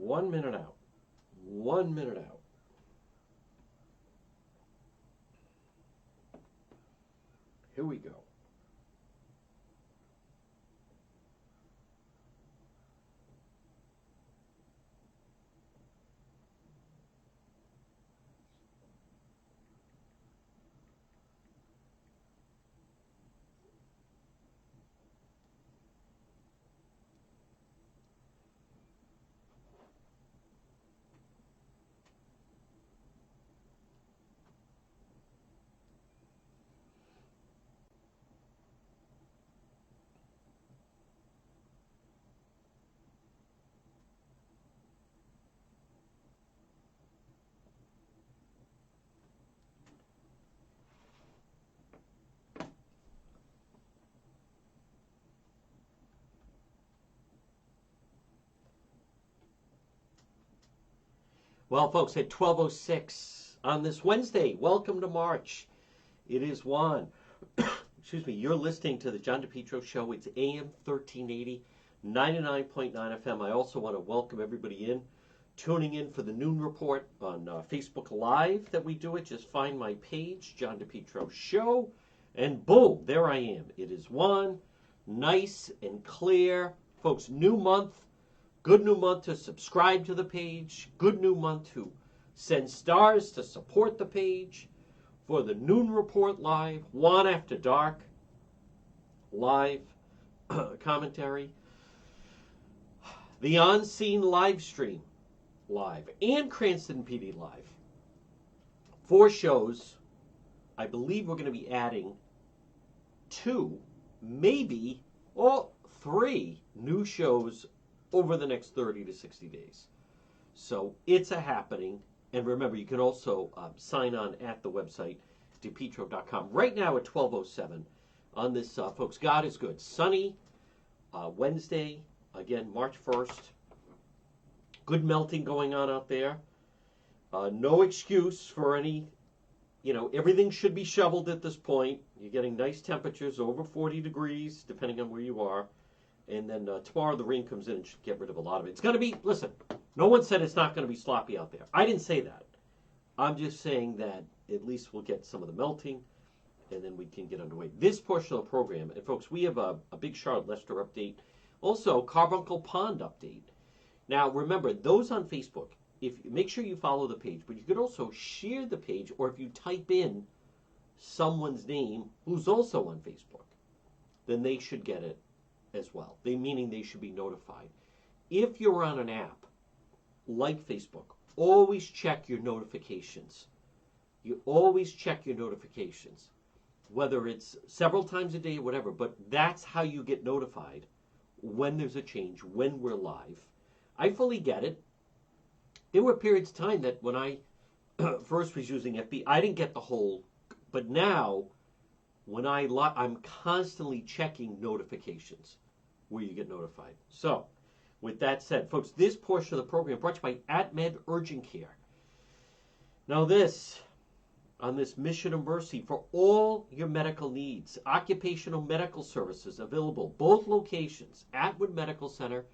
1 minute out. 1 minute out. Here we go. Well, folks, at 12:06 on this Wednesday, welcome to March. It is Juan. Excuse me, you're listening to the John depetro Show. It's AM 1380, 99.9 FM. I also want to welcome everybody tuning in for the Noon Report on Facebook Live that we do it. Just find my page, John depetro Show, and boom, there I am. It is Juan, nice and clear. Folks, new month. Good new month to subscribe to the page. Good new month to send stars to support the page. For the Noon Report Live, Juan After Dark, live commentary. The On Scene live stream, live. And Cranston PD Live. 4 shows. I believe we're going to be adding 2, maybe, or 3 new shows over the next 30 to 60 days. So it's a happening. And remember, you can also sign on at the website, depetro.com. Right now at 12:07 on this, folks, God is good. Sunny Wednesday, again, March 1st. Good melting going on out there. No excuse for any, everything should be shoveled at this point. You're getting nice temperatures, over 40 degrees, depending on where you are. And then tomorrow the rain comes in and should get rid of a lot of it. It's going to be, listen, no one said it's not going to be sloppy out there. I didn't say that. I'm just saying that at least we'll get some of the melting, and then we can get underway. This portion of the program, and folks, we have a big Charlotte Lester update. Also, Carbuncle Pond update. Now, remember, those on Facebook, make sure you follow the page, but you could also share the page, or if you type in someone's name who's also on Facebook, then they should get it as well. Meaning they should be notified. If you're on an app like Facebook, always check your notifications. You always check your notifications, whether it's several times a day or whatever, but that's how you get notified when there's a change, when we're live. I fully get it. There were periods of time that when I first was using FB, I didn't get the whole, but now when I'm constantly checking notifications where you get notified. So, with that said, folks, this portion of the program brought to you by AtMed Urgent Care. Now on this mission of mercy for all your medical needs, occupational medical services available, both locations, Atwood Medical Center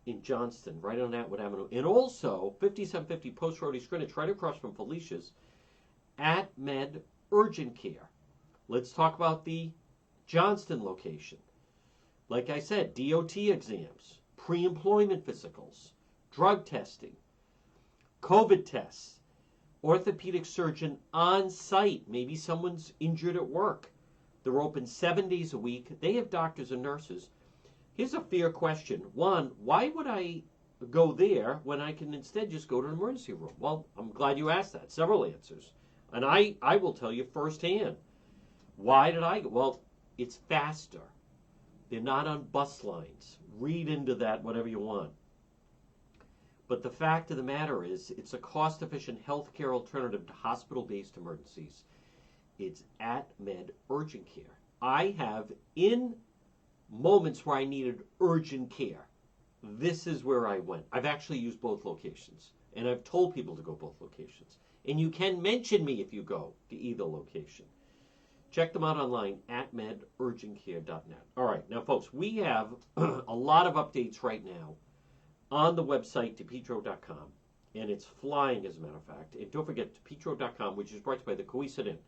in Johnston, right on Atwood Avenue, and also 5750 Post Road East Greenwich, right across from Felicia's, AtMed Urgent Care. Let's talk about the Johnston location. Like I said, DOT exams, pre-employment physicals, drug testing, COVID tests, orthopedic surgeon on site. Maybe someone's injured at work. They're open 7 days a week. They have doctors and nurses. Here's a fair question. One, why would I go there when I can instead just go to an emergency room? Well, I'm glad you asked that. Several answers. And I will tell you firsthand. Why did I go? Well, it's faster. They're not on bus lines. Read into that whatever you want. But the fact of the matter is, it's a cost-efficient healthcare alternative to hospital-based emergencies. It's AtMed Urgent Care. I have, in moments where I needed urgent care, this is where I went. I've actually used both locations, and I've told people to go both locations. And you can mention me if you go to either location. Check them out online, atmedurgentcare.net. All right, now, folks, we have a lot of updates right now on the website, depetro.com. And it's flying, as a matter of fact. And don't forget, depetro.com, which is brought to you by the Coesit Inn.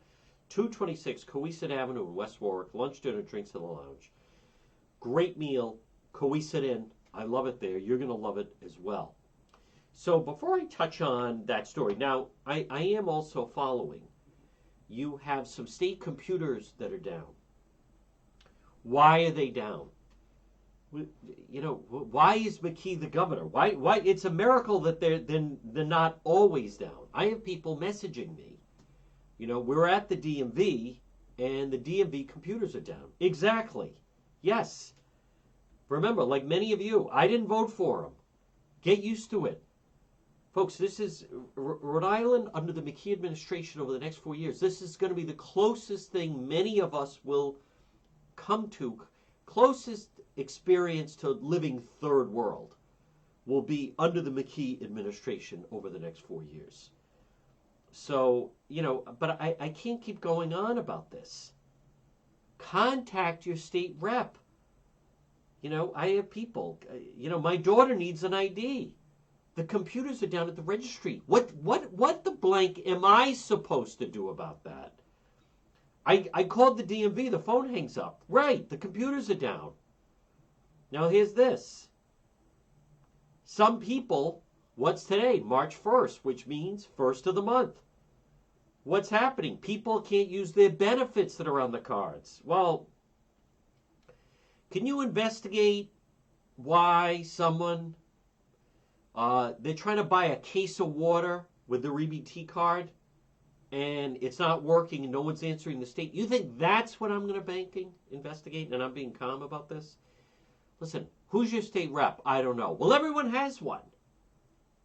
226 Coesit Avenue in West Warwick. Lunch, dinner, drinks in the lounge. Great meal, Coesit Inn. I love it there. You're going to love it as well. So before I touch on that story, now I am also following. You have some state computers that are down. Why are they down? You know, why is McKee the governor? Why? It's a miracle that they're not always down. I have people messaging me. You know, we're at the DMV, and the DMV computers are down. Exactly. Yes. Remember, like many of you, I didn't vote for them. Get used to it. Folks, this is Rhode Island under the McKee administration over the next 4 years. This is going to be the closest thing many of us will come to, closest experience to living third world will be under the McKee administration over the next 4 years. So, you know, but I can't keep going on about this. Contact your state rep. You know, I have people, you know, my daughter needs an ID. The computers are down at the registry. What the blank am I supposed to do about that? I called the DMV, the phone hangs up. Right, the computers are down. Now here's this. Some people, what's today? March 1st, which means first of the month. What's happening? People can't use their benefits that are on the cards. Well, can you investigate why someone, they're trying to buy a case of water with their EBT card and it's not working and no one's answering the state? You think that's what I'm going to investigate and I'm being calm about this? Listen, who's your state rep? I don't know. Well, everyone has one.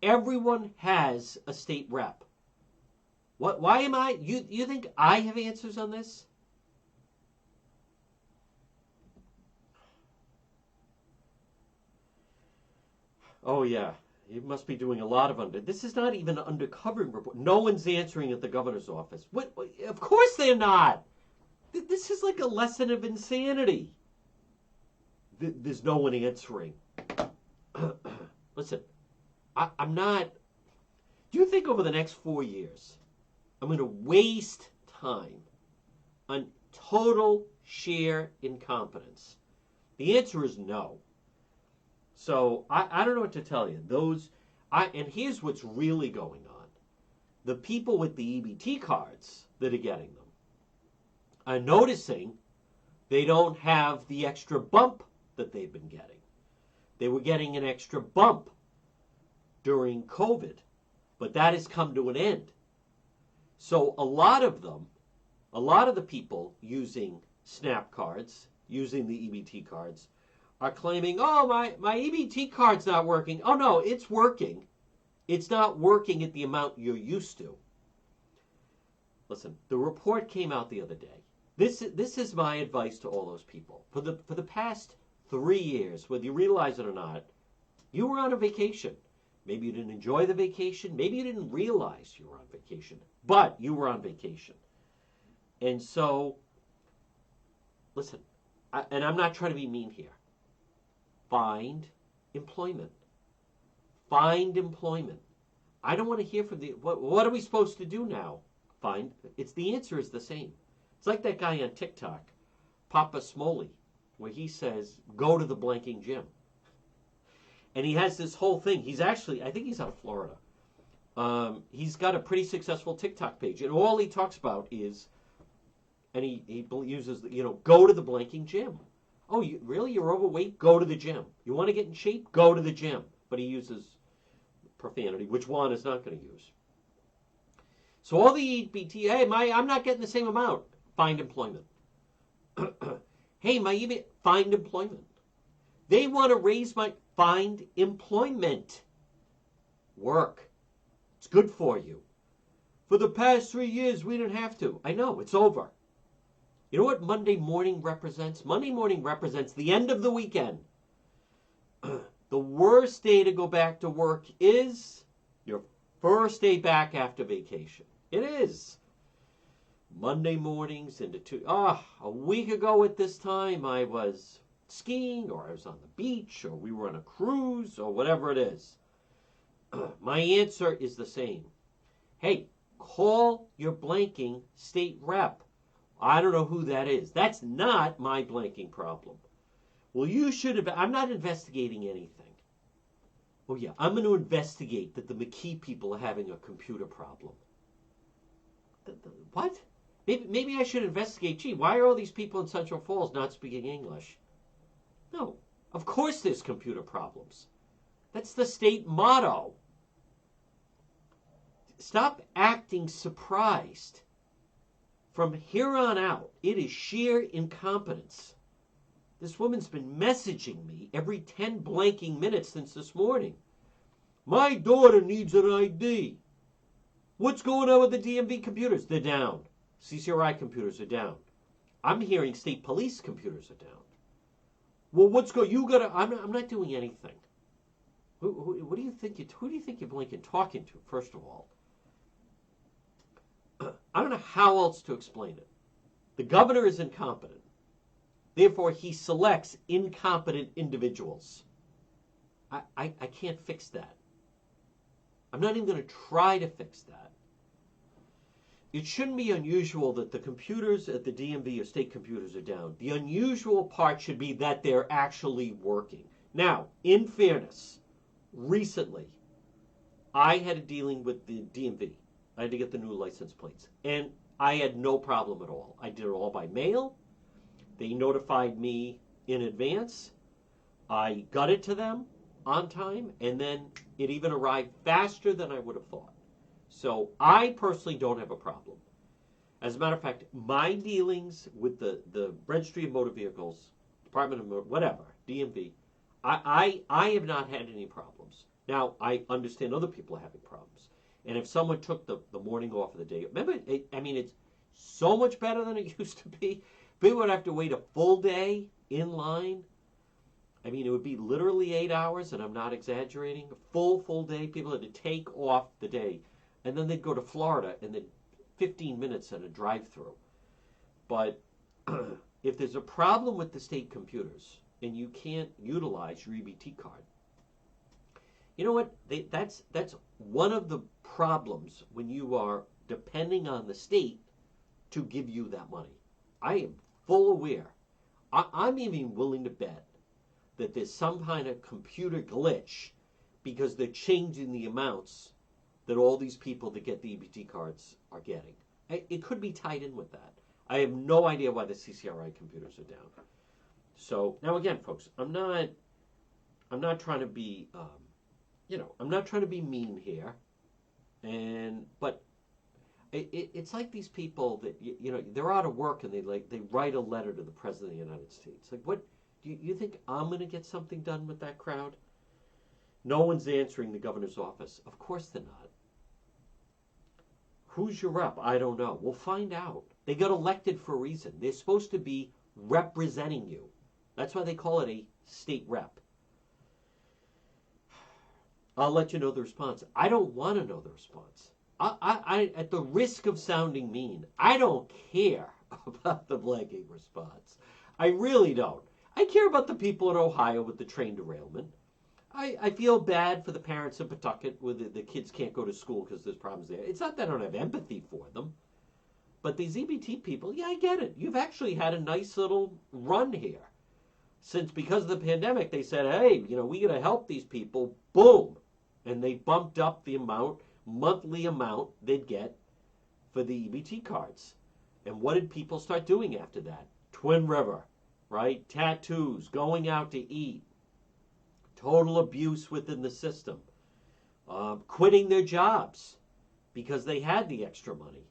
Everyone has a state rep. Why am I? You think I have answers on this? Oh yeah, you must be doing a lot of This is not even an undercover report. No one's answering at the governor's office. What? Of course they're not. This is like a lesson of insanity. There's no one answering. Listen, I'm not. Do you think over the next 4 years I'm going to waste time on total sheer incompetence? The answer is no. So I don't know what to tell you. And here's what's really going on. The people with the EBT cards that are getting them are noticing they don't have the extra bump that they've been getting. They were getting an extra bump during COVID, but that has come to an end. So a lot of the people using SNAP cards, using the EBT cards, are claiming, oh, my EBT card's not working. Oh, no, it's working. It's not working at the amount you're used to. Listen, the report came out the other day. This is my advice to all those people. For the past 3 years, whether you realize it or not, you were on a vacation. Maybe you didn't enjoy the vacation. Maybe you didn't realize you were on vacation. But you were on vacation. And so, listen, and I'm not trying to be mean here. Find employment. Find employment. I don't want to hear from what are we supposed to do now? The answer is the same. It's like that guy on TikTok, Papa Smoley, where he says, go to the blanking gym. And he has this whole thing. I think he's out of Florida. He's got a pretty successful TikTok page. And all he talks about is, and he uses, go to the blanking gym. Oh, really? You're overweight? Go to the gym. You want to get in shape? Go to the gym. But he uses profanity, which Juan is not going to use. So all the EBT, hey, I'm not getting the same amount. Find employment. Hey, find employment. They want to raise find employment. Work. It's good for you. For the past 3 years, we didn't have to. I know, it's over. You know what Monday morning represents? Monday morning represents the end of the weekend. The worst day to go back to work is your first day back after vacation. It is. Monday mornings into a week ago at this time, I was skiing, or I was on the beach, or we were on a cruise, or whatever it is. My answer is the same. Hey, call your blanking state rep. I don't know who that is. That's not my blanking problem. Well, you should have. I'm not investigating anything. Oh, yeah, I'm going to investigate that the McKee people are having a computer problem. What? Maybe I should investigate. Gee, why are all these people in Central Falls not speaking English? No, of course there's computer problems. That's the state motto. Stop acting surprised. From here on out, it is sheer incompetence. This woman's been messaging me every 10 blanking minutes since this morning. My daughter needs an ID. What's going on with the DMV computers? They're down. CCRI computers are down. I'm hearing state police computers are down. Well, what's going? You gotta. I'm not doing anything. What do you think? Who do you think you're blinking talking to? First of all, I don't know how else to explain it. The governor is incompetent. Therefore, he selects incompetent individuals. I can't fix that. I'm not even going to try to fix that. It shouldn't be unusual that the computers at the DMV or state computers are down. The unusual part should be that they're actually working. Now, in fairness, recently, I had a dealing with the DMV. I had to get the new license plates. And I had no problem at all. I did it all by mail. They notified me in advance. I got it to them on time, and then it even arrived faster than I would have thought. So I personally don't have a problem. As a matter of fact, my dealings with the Registry of Motor Vehicles, Department of Motor, whatever, DMV, I have not had any problems. Now, I understand other people are having problems. And if someone took the morning off of the day, remember, it's so much better than it used to be. People would have to wait a full day in line. I mean, it would be literally 8 hours, and I'm not exaggerating. A full day. People had to take off the day. And then they'd go to Florida, and then 15 minutes at a drive-through. But if there's a problem with the state computers, and you can't utilize your EBT card, you know what? That's one of the problems when you are depending on the state to give you that money. I am full aware. I'm even willing to bet that there's some kind of computer glitch because they're changing the amounts that all these people that get the EBT cards are getting. It could be tied in with that. I have no idea why the CCRI computers are down. So now again, folks, I'm not trying to be, I'm not trying to be mean here, but it's like these people that they're out of work and they write a letter to the President of the United States. Like, what do you think I'm going to get something done with that crowd? No one's answering the governor's office. Of course they're not. Who's your rep? I don't know. We'll find out. They got elected for a reason. They're supposed to be representing you. That's why they call it a state rep. I'll let you know the response. I don't want to know the response. I at the risk of sounding mean, I don't care about the blanking response. I really don't. I care about the people in Ohio with the train derailment. I feel bad for the parents in Pawtucket where the kids can't go to school because there's problems there. It's not that I don't have empathy for them. But these EBT people, yeah, I get it. You've actually had a nice little run here. Since because of the pandemic, they said, hey, we got to help these people. Boom. And they bumped up the monthly amount they'd get for the EBT cards. And what did people start doing after that? Twin River, right? Tattoos, going out to eat. Total abuse within the system. Quitting their jobs because they had the extra money.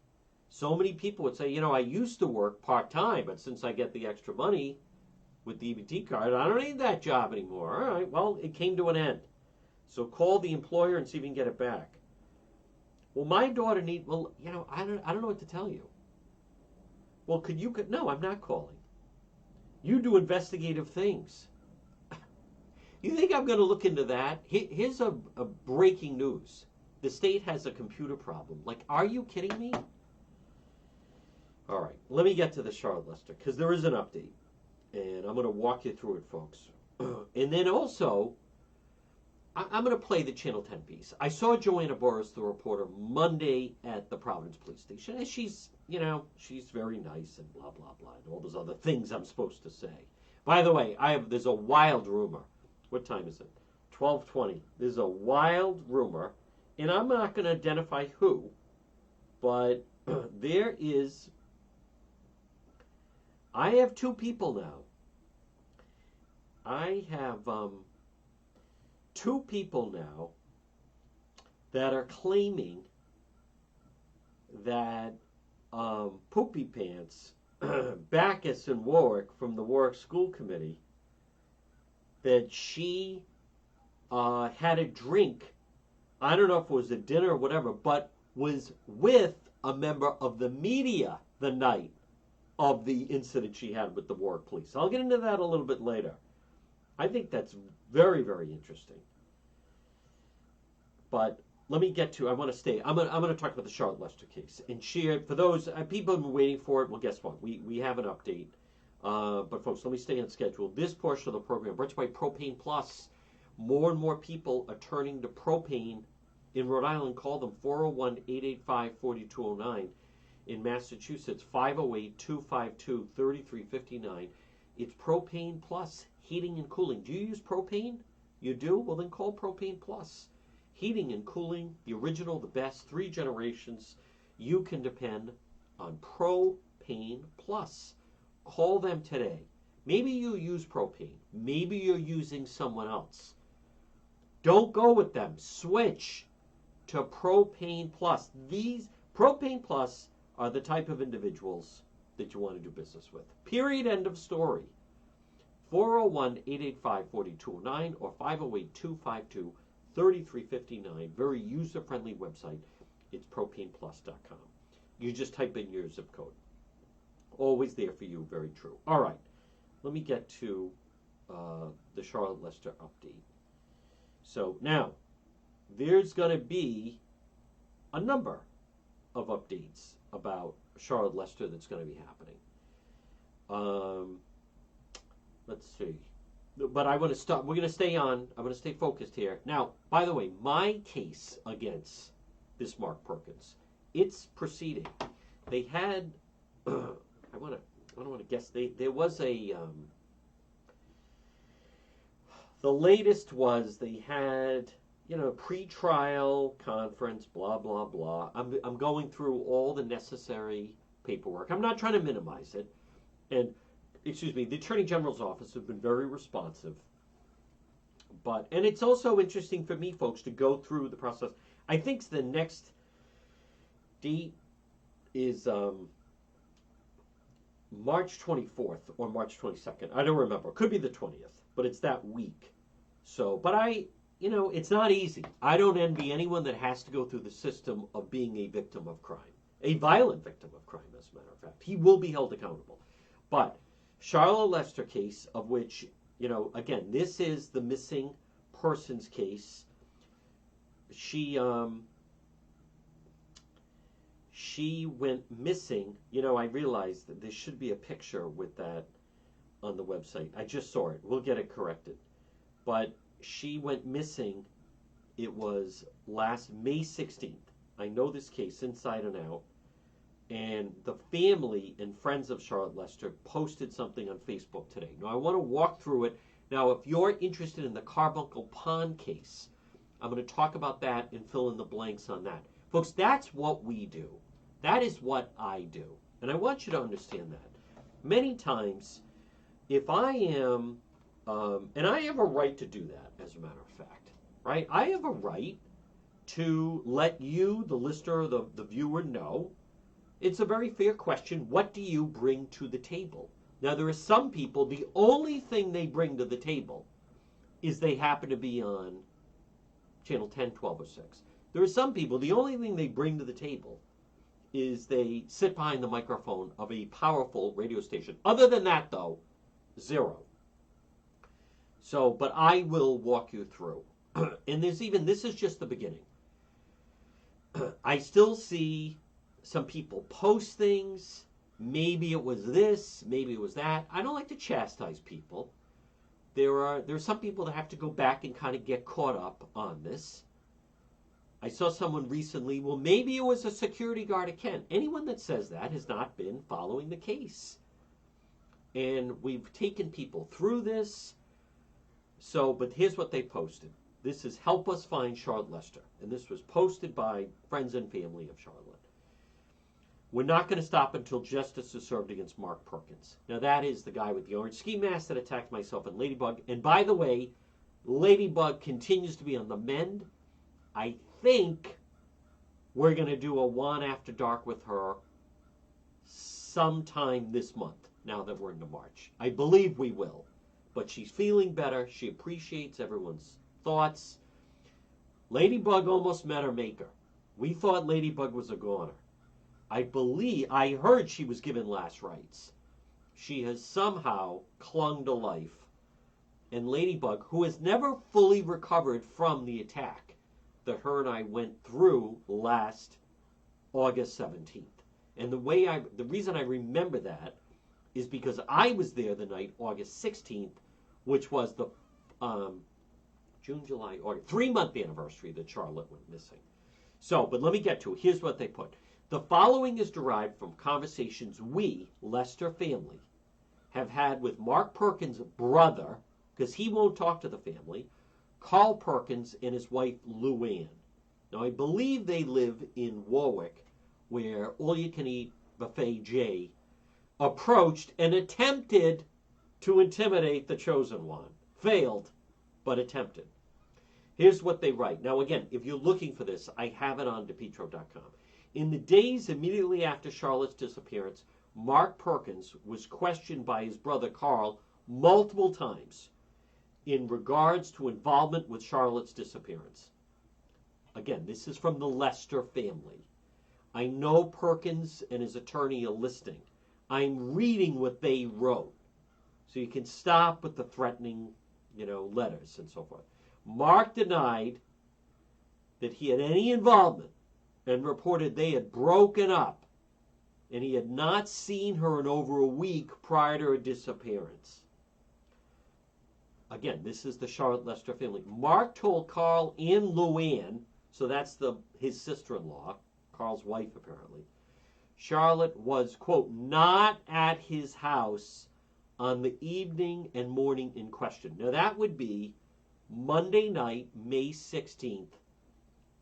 So many people would say, I used to work part-time, but since I get the extra money with the EBT card, I don't need that job anymore. All right, well, it came to an end. So call the employer and see if you can get it back. Well, my daughter I don't know what to tell you. Well, no, I'm not calling. You do investigative things. You think I'm going to look into that? Here's a breaking news. The state has a computer problem. Like, are you kidding me? All right, let me get to the Charlotte Lester, because there is an update. And I'm going to walk you through it, folks. And then also, I'm going to play the Channel 10 piece. I saw Joanna Boris, the reporter, Monday at the Providence Police Station. And she's, she's very nice and blah, blah, blah, and all those other things I'm supposed to say. By the way, there's a wild rumor. What time is it? 12:20. There's a wild rumor, and I'm not going to identify who, but there is. I have two people now. I have two people now that are claiming that Poopy Pants, Bacchus and Warwick from the Warwick School Committee, that she had a drink, I don't know if it was a dinner or whatever, but was with a member of the media the night of the incident she had with the Warwick police. I'll get into that a little bit later. I think that's very, very interesting. But let me get to, I want to stay, I'm going to talk about the Charlotte Lester case. And share, for those, people have been waiting for it. Well, guess what? We have an update. But folks, let me stay on schedule. This portion of the program brought to you by Propane Plus. More and more people are turning to propane in Rhode Island. Call them 401-885-4209. In Massachusetts, 508-252-3359. It's Propane Plus, heating and cooling. Do you use propane? You do? Well, then call Propane Plus. Heating and cooling, the original, the best, 3 generations. You can depend on Propane Plus. Call them today. Maybe you use propane. Maybe you're using someone else. Don't go with them. Switch to Propane Plus. These Propane Plus are the type of individuals that you want to do business with. Period. End of story. 401-885-4209 or 508-252-3359. Very user-friendly website. It's propaneplus.com. You just type in your zip code. Always there for you. Very true. All right. Let me get to the Charlotte Lester update. So now, there's going to be a number of updates about Charlotte Lester that's going to be happening. Let's see. But I want to stop. We're going to stay on. I'm going to stay focused here. Now, by the way, my case against this Mark Perkins, it's proceeding. They had, I don't want to guess. There was a, the latest was they had, pre-trial conference, blah, blah, blah. I'm going through all the necessary paperwork. I'm not trying to minimize it. And, the Attorney General's office have been very responsive. And it's also interesting for me, folks, to go through the process. I think the next date is March 24th or March 22nd. I don't remember. It could be the 20th, but it's that week. So, but it's not easy. I don't envy anyone that has to go through the system of being a victim of crime, a violent victim of crime, as a matter of fact. He will be held accountable. But Charlotte Lester case, of which, again, this is the missing persons case. She went missing. I realized that there should be a picture with that on the website. I just saw it. We'll get it corrected. But she went missing. It was last May 16th. I know this case inside and out. And the family and friends of Charlotte Lester posted something on Facebook today. Now, I want to walk through it. Now, if you're interested in the Carbuncle Pond case, I'm going to talk about that and fill in the blanks on that. Folks, that's what we do. That is what I do. And I want you to understand that. Many times, if I am, and I have a right to do that, as a matter of fact, right? I have a right to let you, the listener, the viewer, know. It's a very fair question. What do you bring to the table? Now, there are some people, the only thing they bring to the table is they happen to be on Channel 10, 12, or 6. There are some people, the only thing they bring to the table is they sit behind the microphone of a powerful radio station. Other than that, though, zero. So, but I will walk you through. And this is just the beginning. I still see some people post things maybe it was this, maybe it was that. I don't like to chastise people. There's some people that have to go back and kind of get caught up on this. I saw someone recently, well, maybe it was a security guard at Kent. Anyone that says that has not been following the case. And we've taken people through this. So, but here's what they posted. This is Help Us Find Charlotte Lester. And this was posted by friends and family of Charlotte. We're not going to stop until justice is served against Mark Perkins. Now, that is the guy with the orange ski mask that attacked myself and Ladybug. And by the way, Ladybug continues to be on the mend. I think we're going to do a Juan After Dark with her sometime this month, now that we're into March. I believe we will. But she's feeling better. She appreciates everyone's thoughts. Ladybug almost met her maker. We thought Ladybug was a goner. I heard she was given last rites. She has somehow clung to life. And Ladybug, who has never fully recovered from the attack that her and I went through last August 17th. And the reason I remember that is because I was there the night, August 16th, which was the June, July, August, 3-month anniversary that Charlotte went missing. So, but let me get to it. Here's what they put. The following is derived from conversations we, Lester family, have had with Mark Perkins' brother, because he won't talk to the family, Carl Perkins and his wife Luann. Now, I believe they live in Warwick, where All You Can Eat Buffet J approached and attempted to intimidate the chosen one. Failed, but attempted. Here's what they write. Now, again, if you're looking for this, I have it on depetro.com. In the days immediately after Charlotte's disappearance, Mark Perkins was questioned by his brother Carl multiple times in regards to involvement with Charlotte's disappearance. Again, this is from the Lester family. I know Perkins and his attorney are listening. I'm reading what they wrote. So you can stop with the threatening, letters and so forth. Mark denied that he had any involvement and reported they had broken up and he had not seen her in over a week prior to her disappearance. Again, this is the Charlotte Lester family. Mark told Carl and Luann, so that's his sister-in-law, Carl's wife apparently, Charlotte was, quote, not at his house on the evening and morning in question. Now that would be Monday night, May 16th,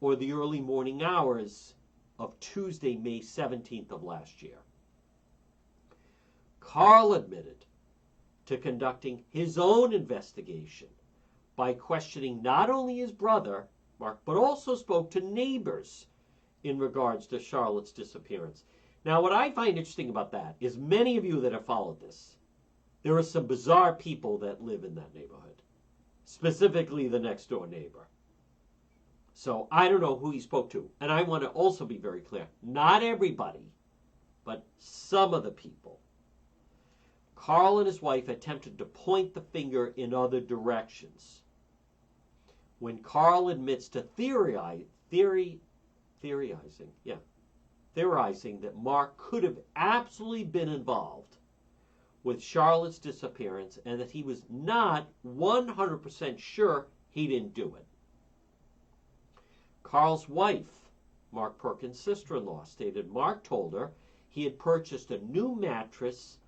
or the early morning hours of Tuesday, May 17th of last year. Carl admitted to conducting his own investigation by questioning not only his brother, Mark, but also spoke to neighbors in regards to Charlotte's disappearance. Now, what I find interesting about that is many of you that have followed this, there are some bizarre people that live in that neighborhood, specifically the next door neighbor. So I don't know who he spoke to. And I want to also be very clear, not everybody, but some of the people. Carl and his wife attempted to point the finger in other directions. When Carl admits to theorizing that Mark could have absolutely been involved with Charlotte's disappearance and that he was not 100% sure he didn't do it. Carl's wife, Mark Perkins' sister-in-law, stated Mark told her he had purchased a new mattress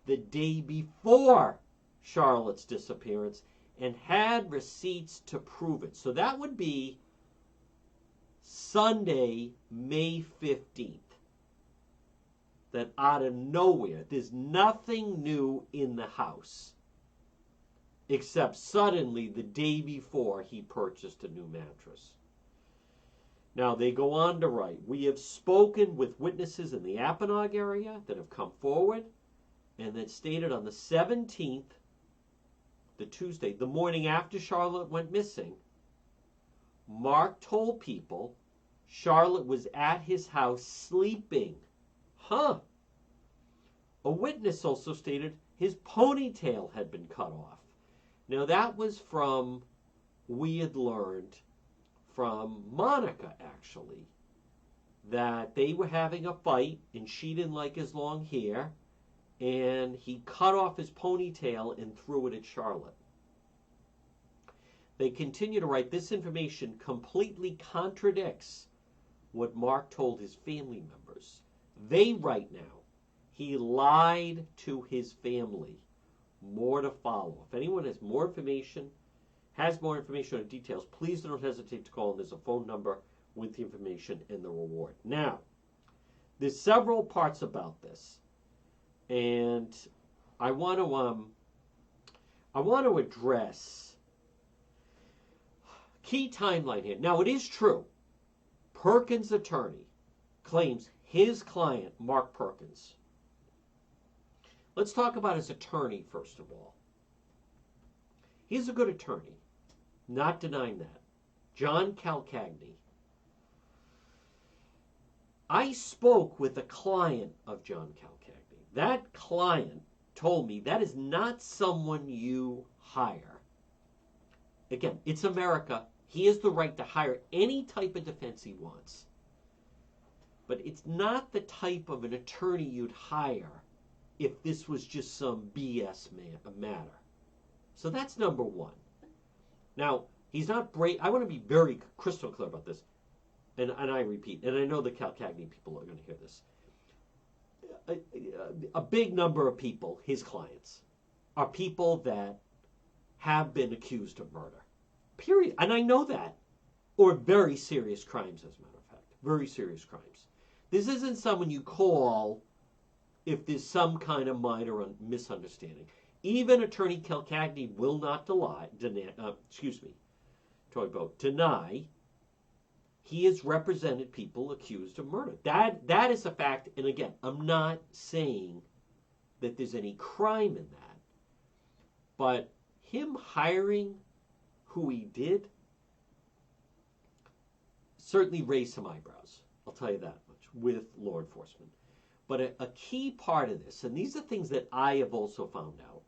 the day before Charlotte's disappearance and had receipts to prove it. So that would be Sunday, May 15th. That out of nowhere, there's nothing new in the house, except suddenly the day before he purchased a new mattress. Now they go on to write, we have spoken with witnesses in the Apponaug area that have come forward and that stated on the 17th, the Tuesday, the morning after Charlotte went missing, Mark told people Charlotte was at his house sleeping. A witness also stated his ponytail had been cut off. Now that was we had learned from Monica, actually, that they were having a fight and she didn't like his long hair, and he cut off his ponytail and threw it at Charlotte. They continue to write, this information completely contradicts what Mark told his family members. They write now, he lied to his family. More to follow. If anyone has more information, or details, please don't hesitate to call. There's a phone number with the information and the reward. Now, there's several parts about this, and I want to address key timeline here. Now, it is true. Perkins' attorney claims his client, Mark Perkins. Let's talk about his attorney first of all. He's a good attorney, not denying that. John Calcagni. I spoke with a client of John Calcagni. That client told me that is not someone you hire. Again, it's America. He has the right to hire any type of defense he wants. But it's not the type of an attorney you'd hire if this was just some BS matter. So that's number one. Now, he's not brave. I want to be very crystal clear about this. And I repeat, and I know the Calcagni people are going to hear this. A big number of people, his clients, are people that have been accused of murder. Period. And I know that. Or very serious crimes, as a matter of fact. Very serious crimes. This isn't someone you call if there's some kind of minor misunderstanding. Even Attorney Calcagni will not deny he has represented people accused of murder. That is a fact. And again, I'm not saying that there's any crime in that. But him hiring who he did certainly raised some eyebrows. I'll tell you that much with law enforcement. But a key part of this, and these are things that I have also found out,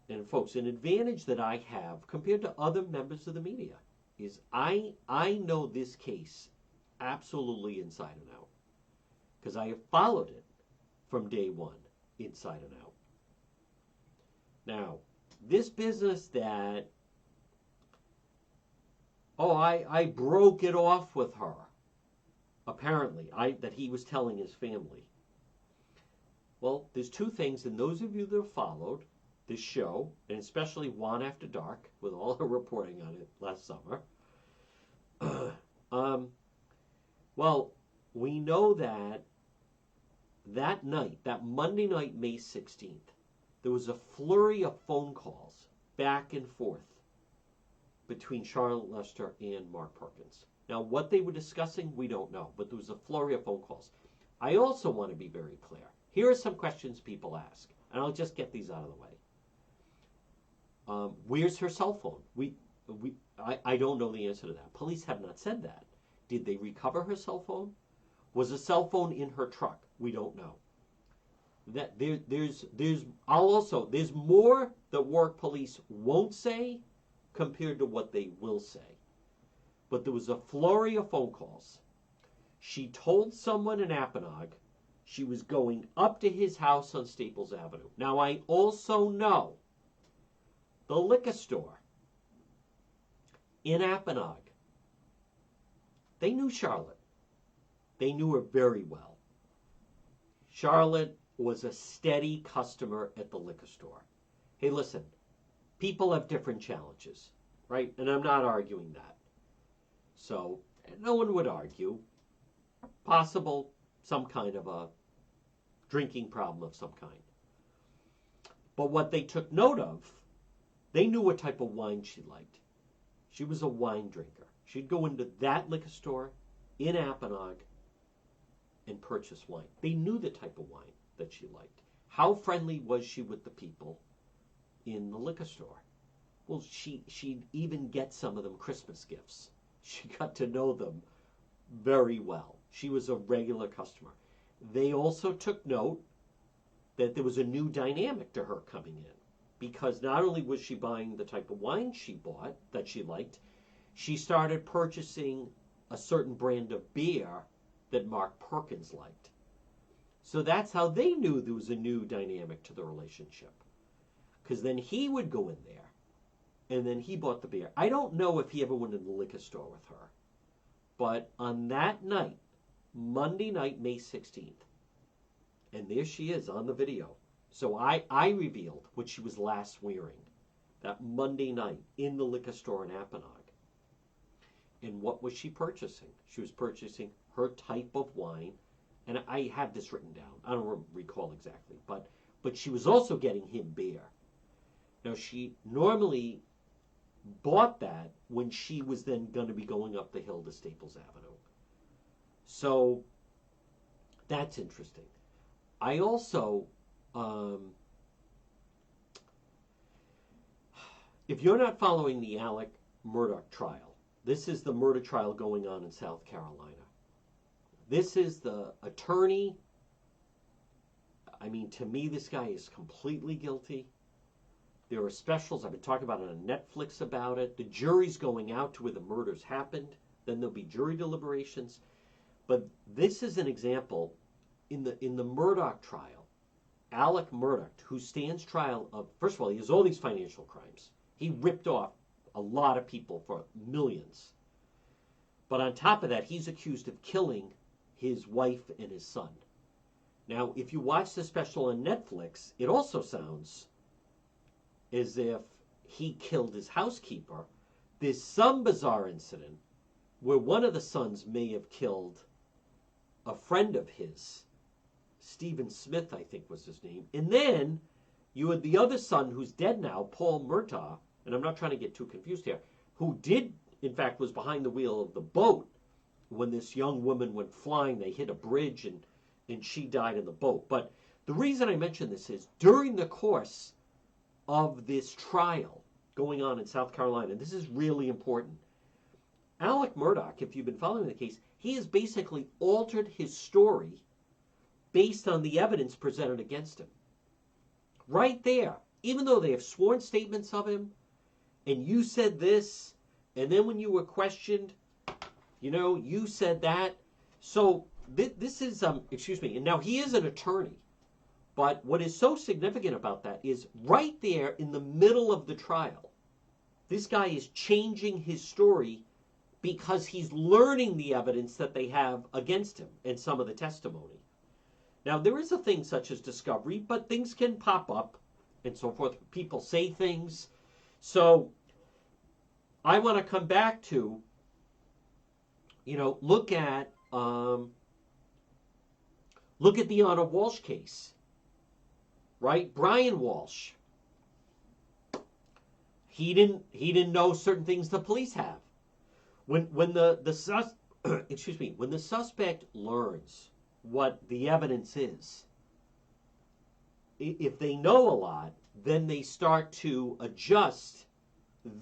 and folks, an advantage that I have compared to other members of the media is I know this case absolutely inside and out because I have followed it from day one, inside and out. Now, this business that, I broke it off with her, apparently, that he was telling his family. Well, there's two things, and those of you that have followed this show, and especially Juan After Dark, with all her reporting on it last summer, well, we know that night, that Monday night, May 16th, there was a flurry of phone calls back and forth between Charlotte Lester and Mark Perkins. Now, what they were discussing, we don't know, but there was a flurry of phone calls. I also want to be very clear. Here are some questions people ask, and I'll just get these out of the way. Where's her cell phone? I don't know the answer to that. Police have not said that. Did they recover her cell phone? Was a cell phone in her truck? We don't know. That there's more that work police won't say compared to what they will say. But there was a flurry of phone calls. She told someone in Apponaug she was going up to his house on Staples Avenue. Now, I also know the liquor store in Apponaug, they knew Charlotte. They knew her very well. Charlotte was a steady customer at the liquor store. Hey, listen, people have different challenges, right? And I'm not arguing that. So, no one would argue. Possible some kind of a drinking problem of some kind. But what they took note of, they knew what type of wine she liked. She was a wine drinker. She'd go into that liquor store in Apponaug and purchase wine. They knew the type of wine that she liked. How friendly was she with the people in the liquor store? Well, she'd even get some of them Christmas gifts. She got to know them very well. She was a regular customer. They also took note that there was a new dynamic to her coming in, because not only was she buying the type of wine she bought that she liked, she started purchasing a certain brand of beer that Mark Perkins liked. So that's how they knew there was a new dynamic to the relationship. Because then he would go in there, and then he bought the beer. I don't know if he ever went in the liquor store with her. But on that night, Monday night, May 16th, and there she is on the video. So I revealed what she was last wearing that Monday night in the liquor store in Apponaug. And what was she purchasing? She was purchasing her type of wine. And I have this written down. I don't recall exactly. But she was also getting him beer. Now, she normally bought that when she was then going to be going up the hill to Staples Avenue. So that's interesting. I also, if you're not following the Alec Murdaugh trial, this is the murder trial going on in South Carolina. This is the attorney. I mean, to me, this guy is completely guilty. There are specials. I've been talking about it on Netflix about it. The jury's going out to where the murders happened. Then there'll be jury deliberations. But this is an example in the Murdaugh trial. Alec Murdaugh, who stands trial of, first of all, he has all these financial crimes. He ripped off a lot of people for millions. But on top of that, he's accused of killing his wife and his son. Now, if you watch the special on Netflix, it also sounds as if he killed his housekeeper. There's some bizarre incident where one of the sons may have killed a friend of his. Stephen Smith, I think was his name. And then you had the other son who's dead now, Paul Murtaugh, and I'm not trying to get too confused here, who did, in fact, was behind the wheel of the boat when this young woman went flying. They hit a bridge and she died in the boat. But the reason I mention this is during the course of this trial going on in South Carolina, and this is really important, Alec Murdaugh, if you've been following the case, he has basically altered his story based on the evidence presented against him. Right there, even though they have sworn statements of him, and you said this, and then when you were questioned, you said that. So this is, excuse me, and now he is an attorney. But what is so significant about that is right there in the middle of the trial, this guy is changing his story because he's learning the evidence that they have against him and some of the testimony. Now, there is a thing such as discovery, but things can pop up and so forth. People say things. So I want to come back to, look at the Anna Walsh case, right? Brian Walsh. He didn't know certain things the police have. When the suspect learns what the evidence is, if they know a lot, then they start to adjust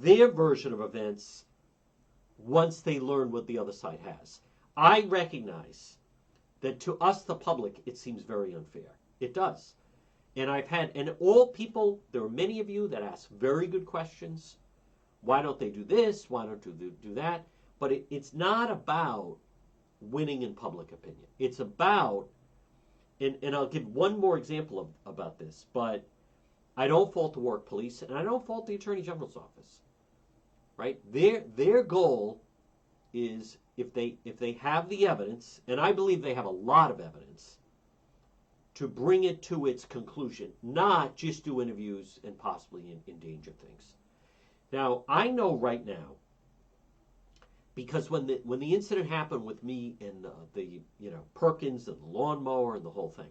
their version of events once they learn what the other side has. I recognize that to us, the public, it seems very unfair. It does. And there are many of you that ask very good questions. Why don't they do this? Why don't they do that? But it's not about winning in public opinion. It's about, and I'll give one more example about this, but I don't fault the Warwick Police, and I don't fault the Attorney General's office. Right? Their goal is, if they have the evidence, and I believe they have a lot of evidence, to bring it to its conclusion, not just do interviews and possibly endanger things. Now, I know right now, because when the incident happened with me and the Perkins and the lawnmower and the whole thing,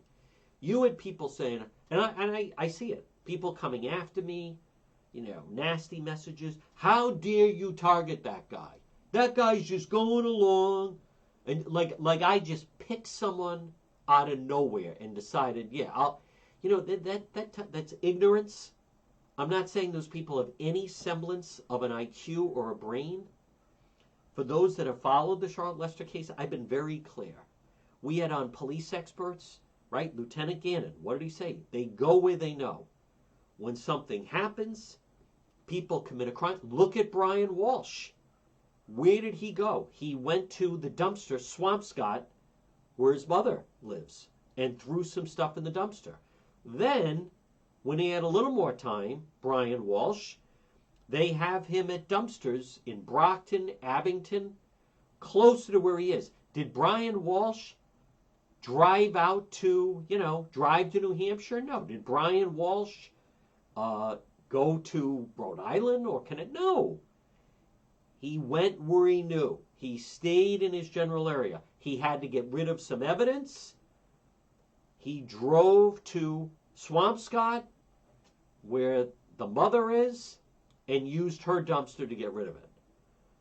you had people saying, and I see it, people coming after me, nasty messages. How dare you target that guy? That guy's just going along, and like I just picked someone out of nowhere and decided, that's ignorance. I'm not saying those people have any semblance of an IQ or a brain. For those that have followed the Charlotte Lester case, I've been very clear. We had on police experts, right? Lieutenant Gannon, what did he say? They go where they know. When something happens, people commit a crime. Look at Brian Walsh. Where did he go? He went to the dumpster, Swampscott, where his mother lives and threw some stuff in the dumpster. Then, when he had a little more time, Brian Walsh, they have him at dumpsters in Brockton, Abington, closer to where he is. Did Brian Walsh drive out to, drive to New Hampshire? No. Did Brian Walsh go to Rhode Island or Connecticut? No. He went where he knew. He stayed in his general area. He had to get rid of some evidence. He drove to Swampscott, where the mother is, and used her dumpster to get rid of it.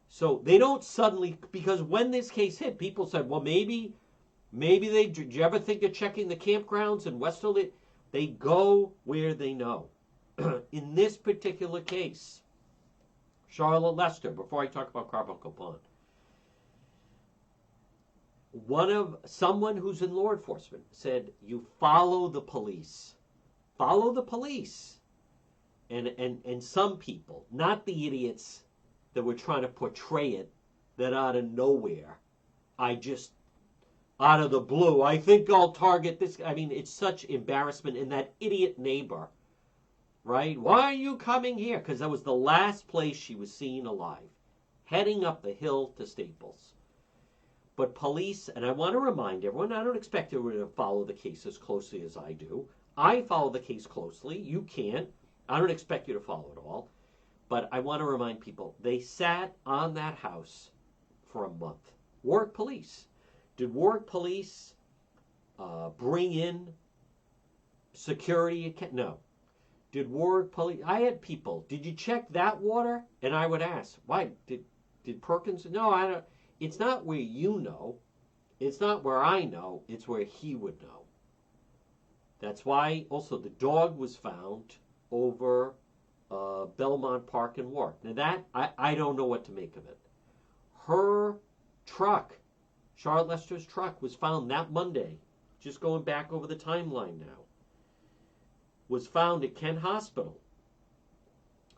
So they don't suddenly, because when this case hit, people said, well, maybe did you ever think of checking the campgrounds in Westfield? They go where they know. In this particular case, Charlotte Lester, before I talk about Carbuncle Pond, someone who's in law enforcement said, you follow the police. Follow the police. And some people, not the idiots that were trying to portray it, that out of nowhere, out of the blue, I think I'll target this. I mean, it's such embarrassment. And that idiot neighbor, right? Why are you coming here? Because that was the last place she was seen alive, heading up the hill to Staples. But police, and I want to remind everyone, I don't expect everyone to follow the case as closely as I do. I follow the case closely. You can't. I don't expect you to follow it all. But I want to remind people, they sat on that house for a month. Warwick Police. Did Warwick Police bring in security? No. Did Warwick Police? I had people. Did you check that water? And I would ask, why? Did Perkins? No, I don't. It's not where you know. It's not where I know. It's where he would know. That's why also the dog was found over Belmont Park in Warwick. Now that, I don't know what to make of it. Her truck, Charlotte Lester's truck, was found that Monday, just going back over the timeline now, was found at Kent Hospital.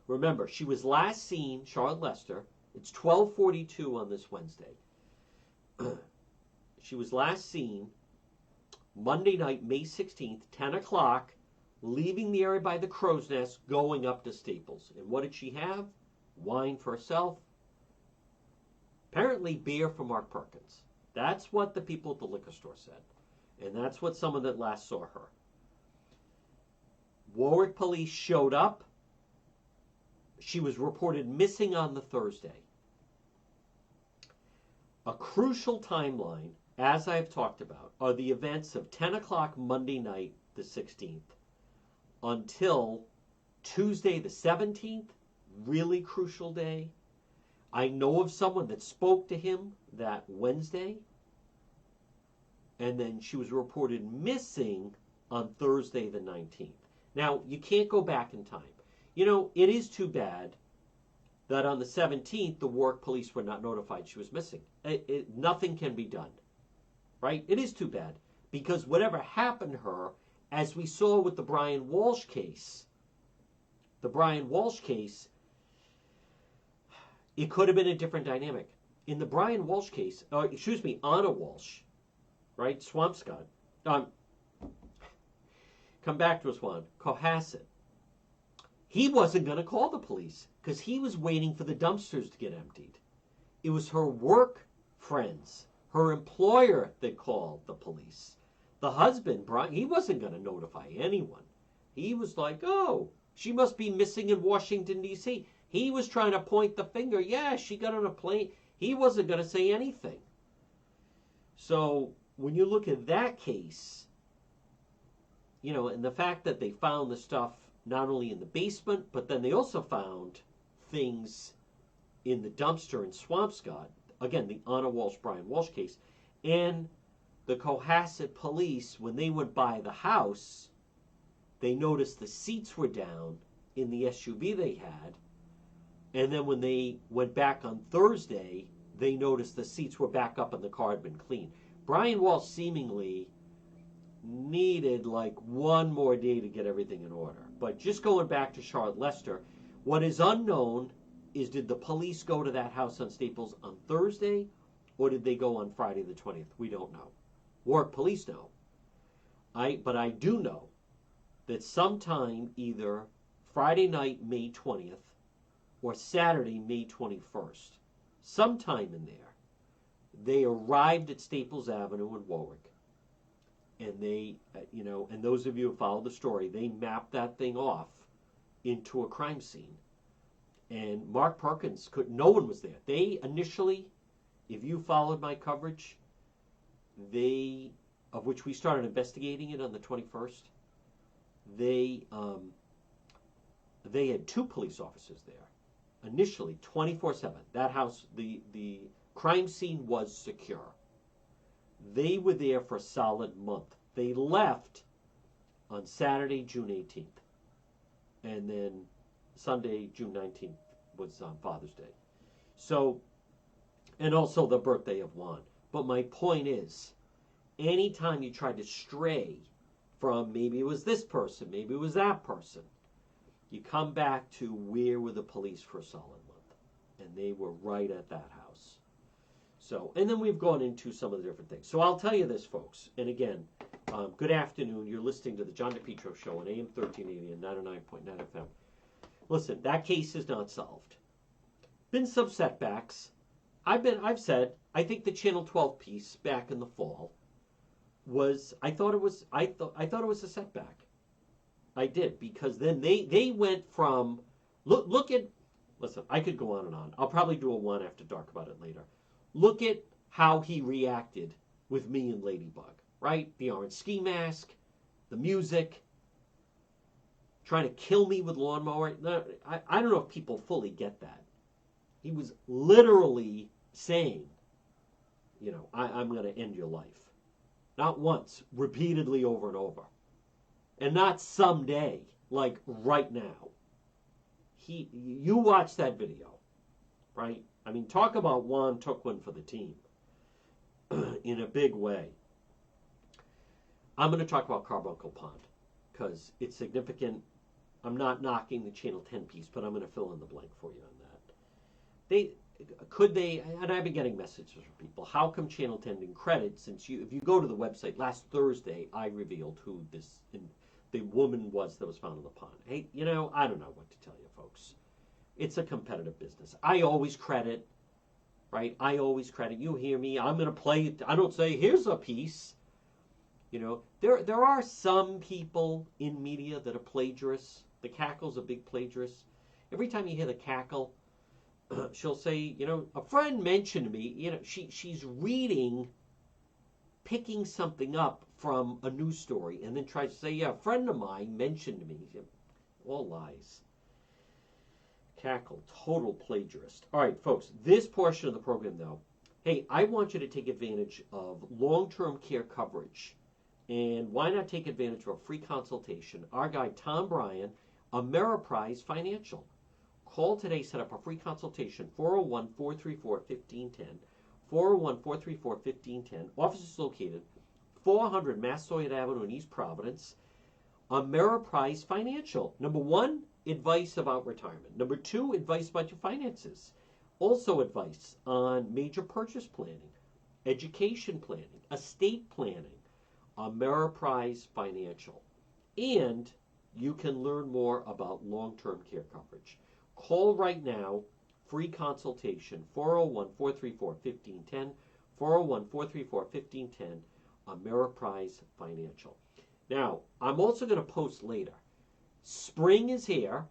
Remember, she was last seen, Charlotte Lester, it's 12:42 on this Wednesday. She was last seen Monday night, May 16th, 10 o'clock, leaving the area by the Crow's Nest, going up to Staples. And what did she have? Wine for herself. Apparently beer for Mark Perkins. That's what the people at the liquor store said. And that's what someone that last saw her. Warwick Police showed up. She was reported missing on the Thursday. A crucial timeline, as I've talked about, are the events of 10 o'clock Monday night, the 16th, until Tuesday the 17th, really crucial day. I know of someone that spoke to him that Wednesday, and then she was reported missing on Thursday the 19th. Now, you can't go back in time. You know, it is too bad that on the 17th, the Warwick Police were not notified she was missing. Nothing can be done, right? It is too bad, because whatever happened to her, as we saw with the Brian Walsh case, it could have been a different dynamic. In the Brian Walsh case, Anna Walsh, right, Swampscott, come back to us one, Cohasset. He wasn't going to call the police because he was waiting for the dumpsters to get emptied. It was her work friends, her employer that called the police. The husband, Brian, he wasn't going to notify anyone. He was like, oh, she must be missing in Washington, D.C. He was trying to point the finger. Yeah, she got on a plane. He wasn't going to say anything. So when you look at that case, you know, and the fact that they found the stuff not only in the basement, but then they also found things in the dumpster in Swampscott. Again, the Anna Walsh, Brian Walsh case. And the Cohasset police, when they went by the house, they noticed the seats were down in the SUV they had. And then when they went back on Thursday, they noticed the seats were back up and the car had been cleaned. Brian Walsh seemingly needed like one more day to get everything in order. But just going back to Charlotte Lester, what is unknown is, did the police go to that house on Staples on Thursday, or did they go on Friday the 20th? We don't know. Warwick police know. But I do know that sometime either Friday night, May 20th, or Saturday, May 21st, sometime in there, they arrived at Staples Avenue in Warwick, and they, and those of you who follow the story, they mapped that thing off into a crime scene. And Mark Perkins no one was there. They initially, if you followed my coverage, of which we started investigating it on the 21st, they had 2 police officers there initially, 24/7. That house, the crime scene was secure. They were there for a solid month. They left on Saturday, June 18th, and then Sunday, June 19th was Father's Day. So, and also the birthday of Juan. But my point is, anytime you try to stray from maybe it was this person, maybe it was that person, you come back to where were the police for a solid month. And they were right at that house. So, and then we've gone into some of the different things. So I'll tell you this, folks. And again, good afternoon. You're listening to the John DePetro Show on AM 1380 and 99.9 FM. Listen, that case is not solved. Been some setbacks. I've said, I think the Channel 12 piece back in the fall I thought it was a setback. I did, because then they went from listen, I could go on and on. I'll probably do a one after dark about it later. Look at how he reacted with me and Ladybug, right? The orange ski mask, the music, trying to kill me with lawnmower. No, I don't know if people fully get that. He was literally saying, I'm going to end your life. Not once, repeatedly over and over. And not someday, like right now. You watch that video, right? I mean, talk about Juan took one for the team in a big way. I'm going to talk about Carbuncle Pond because it's significant. I'm not knocking the Channel 10 piece, but I'm going to fill in the blank for you on that. And I've been getting messages from people, how come Channel 10 didn't credit, since if you go to the website, last Thursday, I revealed who the woman was that was found in the pond. Hey, I don't know what to tell you, folks. It's a competitive business. I always credit, right? I always credit. You hear me. I'm going to play it. I don't say, here's a piece. There are some people in media that are plagiarists. The Cackle's a big plagiarist. Every time you hear the Cackle, she'll say, a friend mentioned me. She's reading, picking something up from a news story, and then tries to say, yeah, a friend of mine mentioned me. All lies. Cackle, total plagiarist. All right, folks, this portion of the program, though, hey, I want you to take advantage of long-term care coverage. And why not take advantage of a free consultation? Our guy, Tom Bryan, Ameriprise Financial. Call today, set up a free consultation, 401-434-1510, 401-434-1510. Office is located 400 Massasoit Avenue in East Providence. Ameriprise Financial. Number 1, advice about retirement. Number 2, advice about your finances. Also advice on major purchase planning, education planning, estate planning. Ameriprise Financial. And you can learn more about long-term care coverage. Call right now, free consultation, 401-434-1510, 401-434-1510, Ameriprise Financial. Now, I'm also going to post later. Spring is here.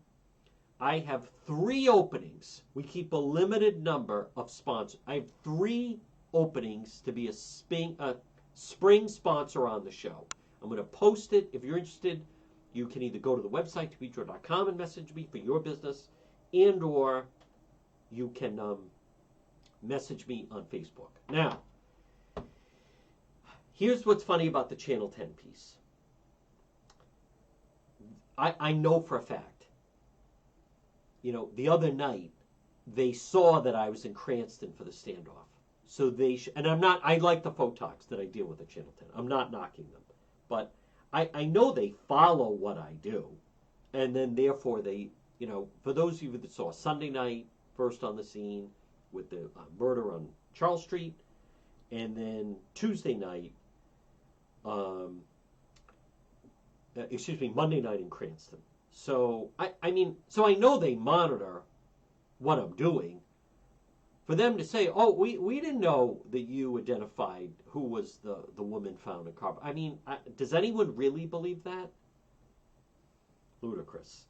I have 3 openings. We keep a limited number of sponsors. I have 3 openings to be a spring sponsor on the show. I'm going to post it. If you're interested, you can either go to the website, depetro.com, and message me for your business, and or you can message me on Facebook. Now, here's what's funny about the Channel 10 piece. I know for a fact, the other night, they saw that I was in Cranston for the standoff. So and I like the photogs that I deal with at Channel 10. I'm not knocking them. But I know they follow what I do. And then therefore they, for those of you that saw Sunday night, first on the scene with the murder on Charles Street, and then Tuesday night, Um, excuse me, Monday night in Cranston. So I mean, so I know they monitor what I'm doing. For them to say, "Oh, we didn't know that you identified who was the woman found in car." I mean, does anyone really believe that? Ludicrous.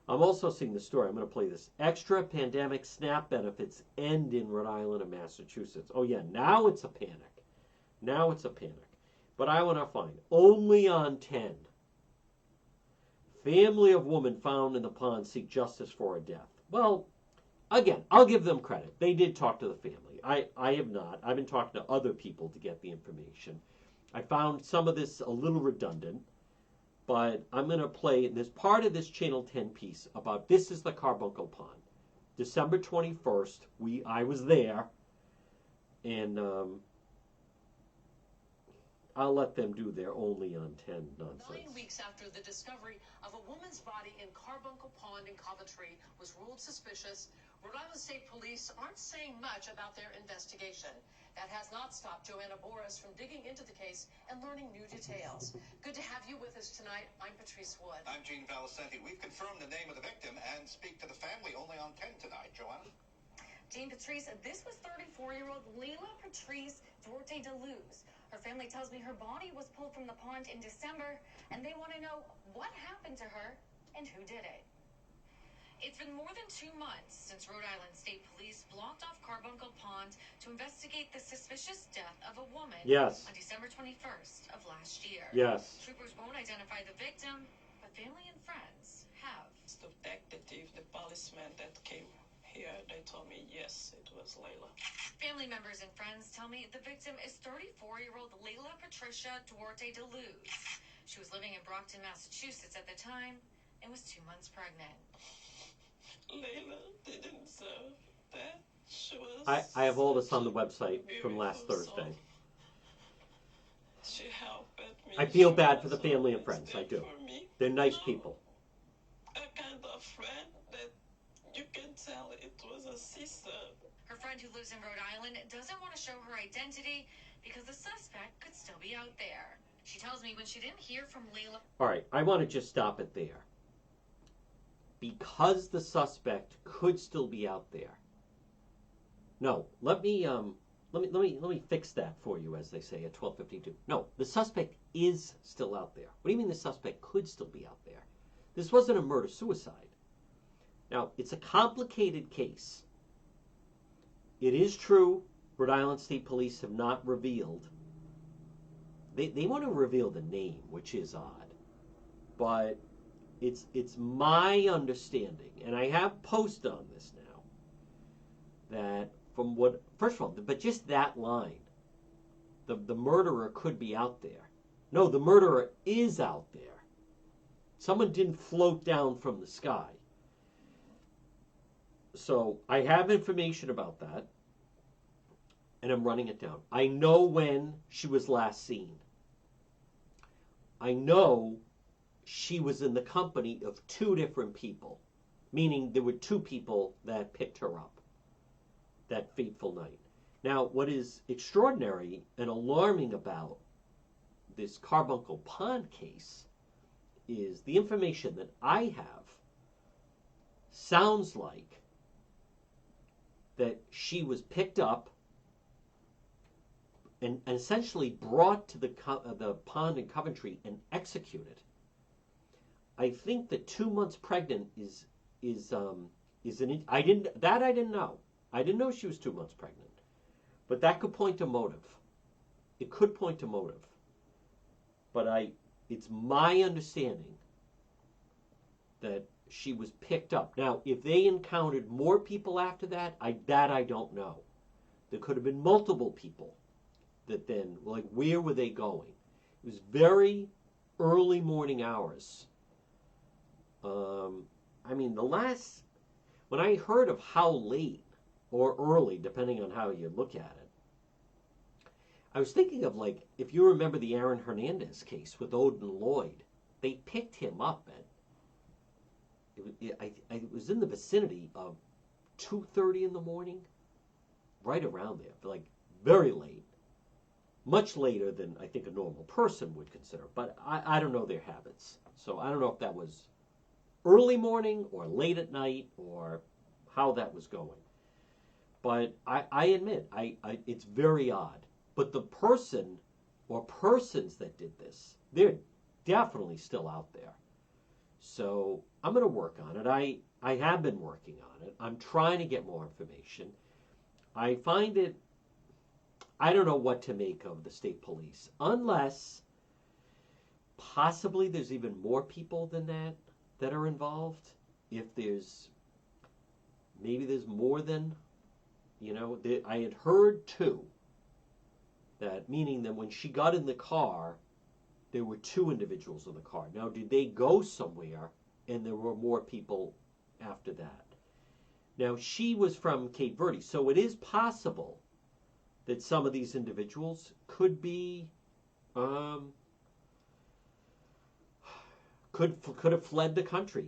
I'm also seeing the story. I'm going to play this. Extra pandemic SNAP benefits end in Rhode Island and Massachusetts. Oh yeah, now it's a panic. Now it's a panic. But I want to find only on 10. Family of woman found in the pond seek justice for her death. Well, again, I'll give them credit. They did talk to the family. I have not. I've been talking to other people to get the information. I found some of this a little redundant, but I'm going to play this part of this Channel 10 piece about this is the Carbuncle Pond. December 21st, I was there, and I'll let them do their only on 10 nonsense. 9 weeks after the discovery of a woman's body in Carbuncle Pond in Coventry was ruled suspicious, Rhode Island State Police aren't saying much about their investigation. That has not stopped Joanna Boris from digging into the case and learning new details. Good to have you with us tonight. I'm Patrice Wood. I'm Gene Valicenti. We've confirmed the name of the victim and speak to the family only on 10 tonight. Joanna? Jean Patrice, this was 34-year-old Leila Patrice Duarte de Luz. Her family tells me her body was pulled from the pond in December, and they want to know what happened to her and who did it. It's been more than 2 months since Rhode Island State Police blocked off Carbuncle Pond to investigate the suspicious death of a woman Yes. on December 21st of last year. Yes. Troopers won't identify the victim, but family and friends have. The detective, the policeman that came here, they told me, yes, it was Leila. Family members and friends tell me the victim is 34-year-old Leila Patricia Duarte de Luz. She was living in Brockton, Massachusetts at the time and was 2 months pregnant. Leila didn't deserve that. She was I have all this on the website from beautiful last Thursday. soul. She helped me. I feel She bad for was the family and always friends. I there do. for me. They're nice No, people. A kind of friend that you can tell it was a sister. Her friend who lives in Rhode Island doesn't want to show her identity because the suspect could still be out there. She tells me when she didn't hear from Leila. All right, I want to just stop it there. Because the suspect could still be out there. No, let me fix that for you, as they say at 12:52. No, the suspect is still out there. What do you mean the suspect could still be out there? This wasn't a murder-suicide. Now, it's a complicated case. It is true Rhode Island State Police have not revealed. They want to reveal the name, which is odd. But it's my understanding, and I have posted on this now, that from what, first of all, but just that line, the murderer could be out there. No, the murderer is out there. Someone didn't float down from the sky. So I have information about that, and I'm running it down. I know when she was last seen. I know she was in the company of 2 different people, meaning there were 2 people that picked her up that fateful night. Now, what is extraordinary and alarming about this Carbuncle Pond case is the information that I have sounds like that she was picked up and essentially brought to the pond in Coventry and executed. I think that 2 months pregnant is I didn't know. I didn't know she was 2 months pregnant, but that could point to motive. It could point to motive, but it's my understanding that she was picked up. Now, if they encountered more people after that, I don't know. There could have been multiple people that then, like, where were they going? It was very early morning hours. I mean, when I heard of how late or early, depending on how you look at it, I was thinking of, like, if you remember the Aaron Hernandez case with Odin Lloyd, they picked him up at, it was in the vicinity of 2:30 in the morning, right around there, like very late. much later than I think a normal person would consider. But I don't know their habits. So I don't know if that was early morning or late at night or how that was going. But I admit, it's very odd. But the person or persons that did this, they're definitely still out there. So I'm going to work on it. I have been working on it. I'm trying to get more information. I find it, I don't know what to make of the state police, unless possibly there's even more people than that are involved. If maybe there's more than, I had heard two, that meaning that when she got in the car, there were two individuals in the car. Now, did they go somewhere and there were more people after that? Now, she was from Cape Verde, so it is possible that some of these individuals could be, could have fled the country.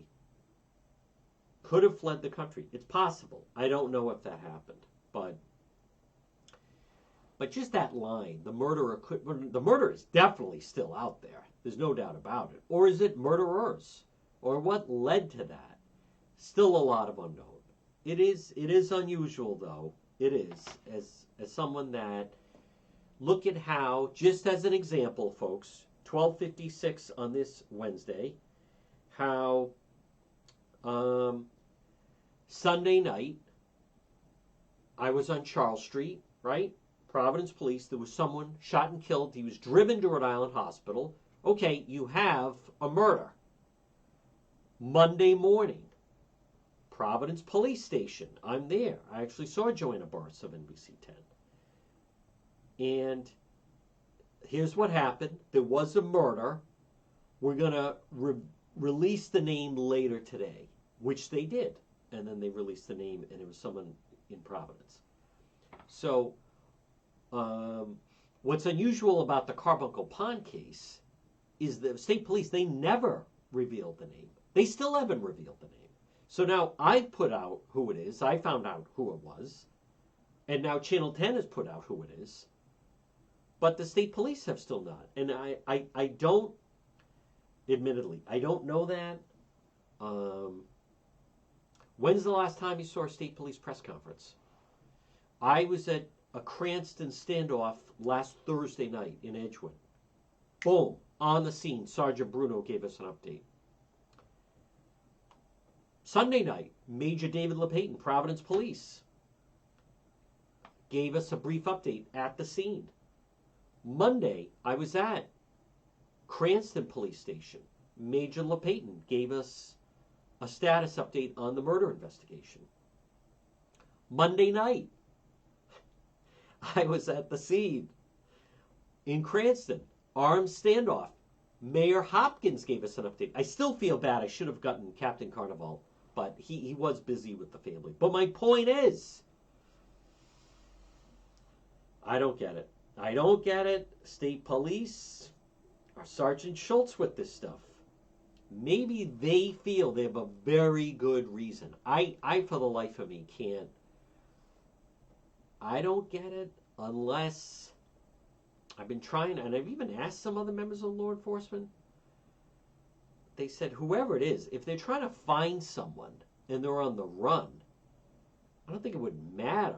Could have fled the country. It's possible. I don't know if that happened, but just that line, the murderer is definitely still out there. There's no doubt about it. Or is it murderers? Or what led to that? Still a lot of unknown. It is unusual, though. It is, as someone that, look at how, just as an example, folks, 12:56 on this Wednesday, how Sunday night, I was on Charles Street, right? Providence Police, there was someone shot and killed. He was driven to Rhode Island Hospital. Okay, you have a murder. Monday morning, Providence Police Station. I'm there. I actually saw Joanna Bartz of NBC 10. And here's what happened. There was a murder. We're going to release the name later today, which they did. And then they released the name, and it was someone in Providence. So what's unusual about the Carbuncle Pond case is the state police, they never revealed the name. They still haven't revealed the name. So now I've put out who it is. I found out who it was. And now Channel 10 has put out who it is. But the state police have still not. And I don't, admittedly, I don't know that. When's the last time you saw a state police press conference? I was at a Cranston standoff last Thursday night in Edgewood. Boom, on the scene, Sergeant Bruno gave us an update. Sunday night, Major David LePayton, Providence Police, gave us a brief update at the scene. Monday, I was at Cranston Police Station. Major LePayton gave us a status update on the murder investigation. Monday night, I was at the scene in Cranston, armed standoff. Mayor Hopkins gave us an update. I still feel bad. I should have gotten Captain Carnival, but he was busy with the family. But my point is, I don't get it. I don't get it. State police are Sergeant Schultz with this stuff. Maybe they feel they have a very good reason. I for the life of me, can't. I don't get it unless I've been trying, and I've even asked some other members of law enforcement. They said whoever it is, if they're trying to find someone and they're on the run, I don't think it would matter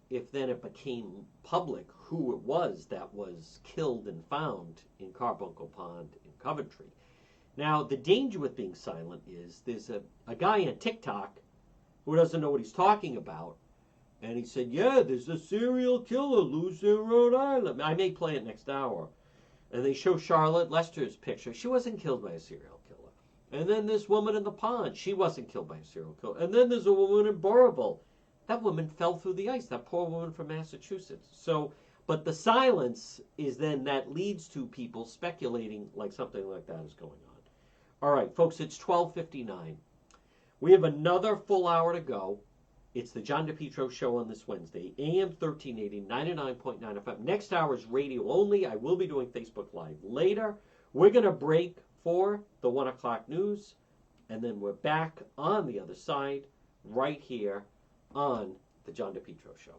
if then it became public who it was that was killed and found in Carbuncle Pond in Coventry. Now, the danger with being silent is there's a guy on TikTok who doesn't know what he's talking about. And he said, yeah, there's a serial killer loose in Rhode Island. I may play it next hour. And they show Charlotte Lester's picture. She wasn't killed by a serial killer. And then this woman in the pond, she wasn't killed by a serial killer. And then there's a woman in Burrillville. That woman fell through the ice, that poor woman from Massachusetts. So, but the silence is then that leads to people speculating like something like that is going on. All right, folks, it's 12:59. We have another full hour to go. It's the John DePetro Show on this Wednesday, AM 1380, 99.9 FM. Next hour is radio only. I will be doing Facebook Live later. We're going to break for the 1 o'clock news, and then we're back on the other side right here on the John DePetro Show.